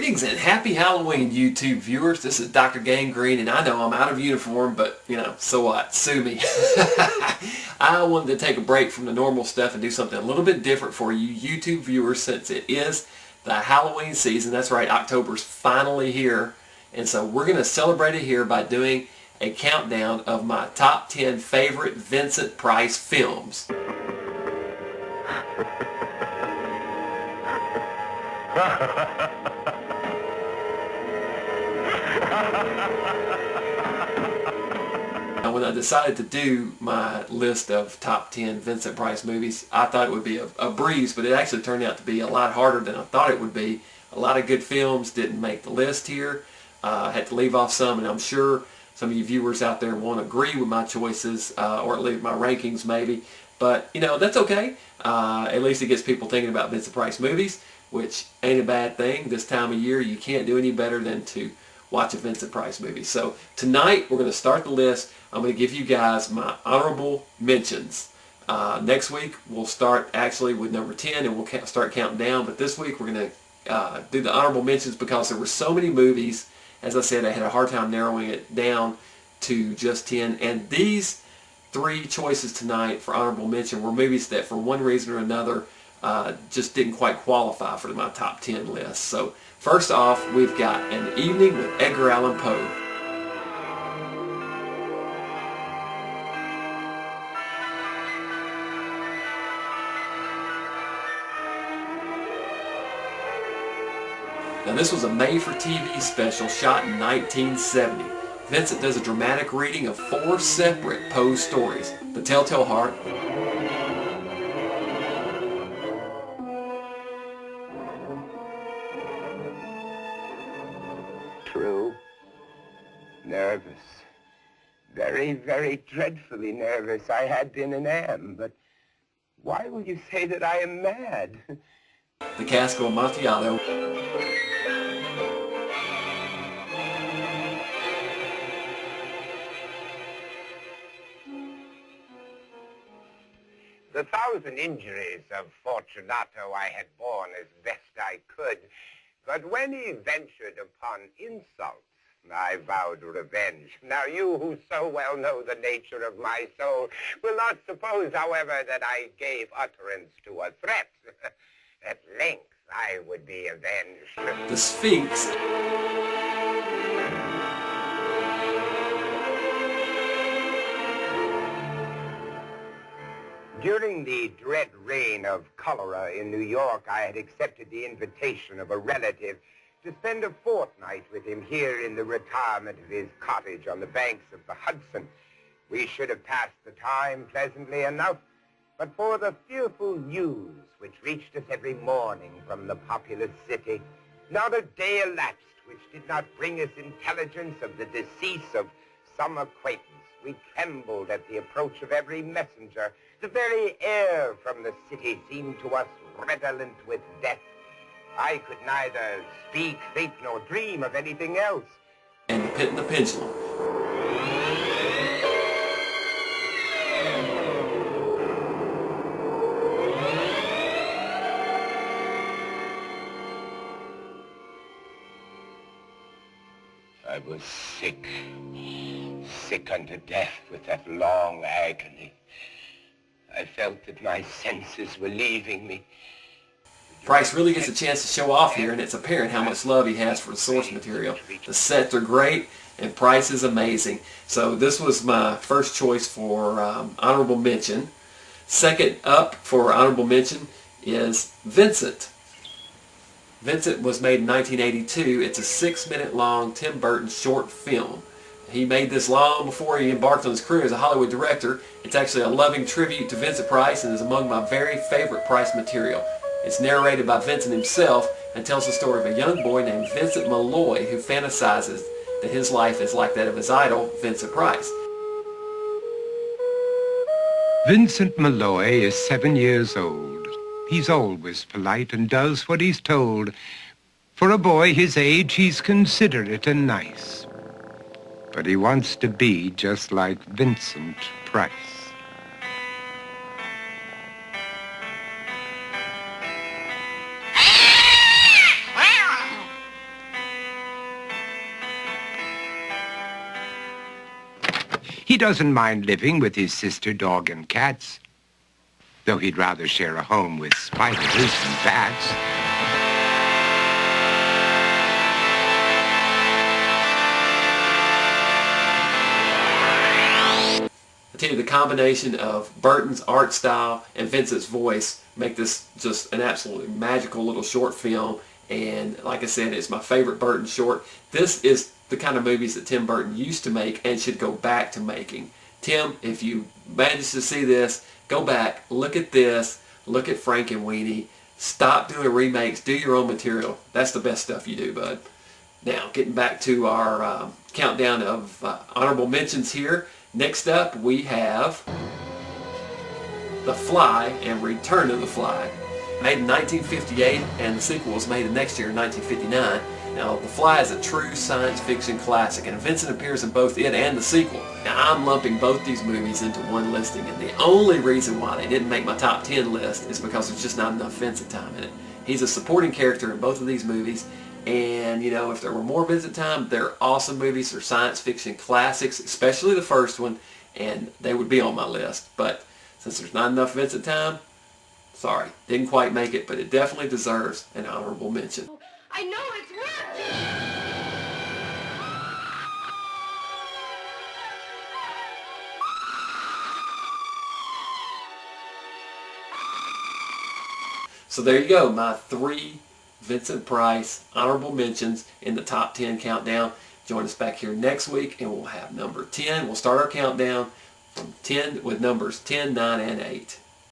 Greetings and happy Halloween, YouTube viewers. This is Dr. Gangrene, and I know I'm out of uniform, but, so what? Sue me. I wanted to take a break from the normal stuff and do something a little bit different for you YouTube viewers since it is the Halloween season. That's right, October's finally here. And so we're going to celebrate it here by doing a countdown of my top 10 favorite Vincent Price films. Now, when I decided to do my list of top 10 Vincent Price movies, I thought it would be a breeze, but it actually turned out to be a lot harder than I thought it would be. A lot of good films didn't make the list here. I had to leave off some, and I'm sure some of you viewers out there won't agree with my choices, or at least my rankings maybe. But, that's okay. At least it gets people thinking about Vincent Price movies, which ain't a bad thing. This time of year, you can't do any better than to watch a Vincent Price movie. So tonight, we're going to start the list. I'm going to give you guys my honorable mentions. Next week, we'll start actually with number 10, and we'll start counting down. But this week, we're going to do the honorable mentions because there were so many movies. As I said, I had a hard time narrowing it down to just 10. And these three choices tonight for honorable mention were movies that, for one reason or another, just didn't quite qualify for my top 10 list. So first off, we've got An Evening with Edgar Allan Poe. Now this was a made-for-TV special shot in 1970. Vincent does a dramatic reading of 4 separate Poe stories. The Telltale Heart, True. Nervous. Very, very dreadfully nervous. I had been and am, but why will you say that I am mad? The Cask of Amontillado, The 1,000 injuries of Fortunato I had borne as best I could, but when he ventured upon insults, I vowed revenge. Now you who so well know the nature of my soul will not suppose, however, that I gave utterance to a threat. At length I would be avenged. The Sphinx, During the dread reign of cholera in New York, I had accepted the invitation of a relative to spend a fortnight with him here in the retirement of his cottage on the banks of the Hudson. We should have passed the time pleasantly enough, but for the fearful news which reached us every morning from the populous city, not a day elapsed which did not bring us intelligence of the decease of some acquaintance. We trembled at the approach of every messenger. The very air from the city seemed to us redolent with death. I could neither speak, think, nor dream of anything else. and The Pit and the Pendulum. I was sick unto death with that long agony. I felt that my senses were leaving me. Price really gets a chance to show off here, and it's apparent how much love he has for the source material. The sets are great, and Price is amazing. So this was my first choice for honorable mention. Second up for honorable mention is Vincent. Vincent was made in 1982. It's a 6-minute long Tim Burton short film. He made this long before he embarked on his career as a Hollywood director. It's actually a loving tribute to Vincent Price and is among my very favorite Price material. It's narrated by Vincent himself and tells the story of a young boy named Vincent Malloy who fantasizes that his life is like that of his idol, Vincent Price. Vincent Malloy is 7 years old. He's always polite and does what he's told. For a boy his age, he's considerate and nice. But he wants to be just like Vincent Price. He doesn't mind living with his sister, dog, and cats, though he'd rather share a home with spiders and bats. I tell you, the combination of Burton's art style and Vincent's voice make this just an absolutely magical little short film. And like I said, it's my favorite Burton short. This is the kind of movies that Tim Burton used to make and should go back to making. Tim, if you manage to see this, go back, look at this, look at Frankenweenie, stop doing remakes, do your own material. That's the best stuff you do, bud. Now, getting back to our countdown of honorable mentions here. Next up, we have The Fly and Return of the Fly. Made in 1958, and the sequel was made the next year in 1959. Now, The Fly is a true science fiction classic, and Vincent appears in both it and the sequel. Now, I'm lumping both these movies into one listing, and the only reason why they didn't make my top 10 list is because there's just not enough Vincent time in it. He's a supporting character in both of these movies, and, you know, if there were more Vincent time, they're awesome movies. They're science fiction classics, especially the first one, and they would be on my list. But since there's not enough Vincent time, sorry, didn't quite make it, but it definitely deserves an honorable mention. I know it's working! So there you go, my 3 Vincent Price honorable mentions in the top 10 countdown. Join us back here next week and we'll have number 10. We'll start our countdown from 10 with numbers 10, 9, and 8.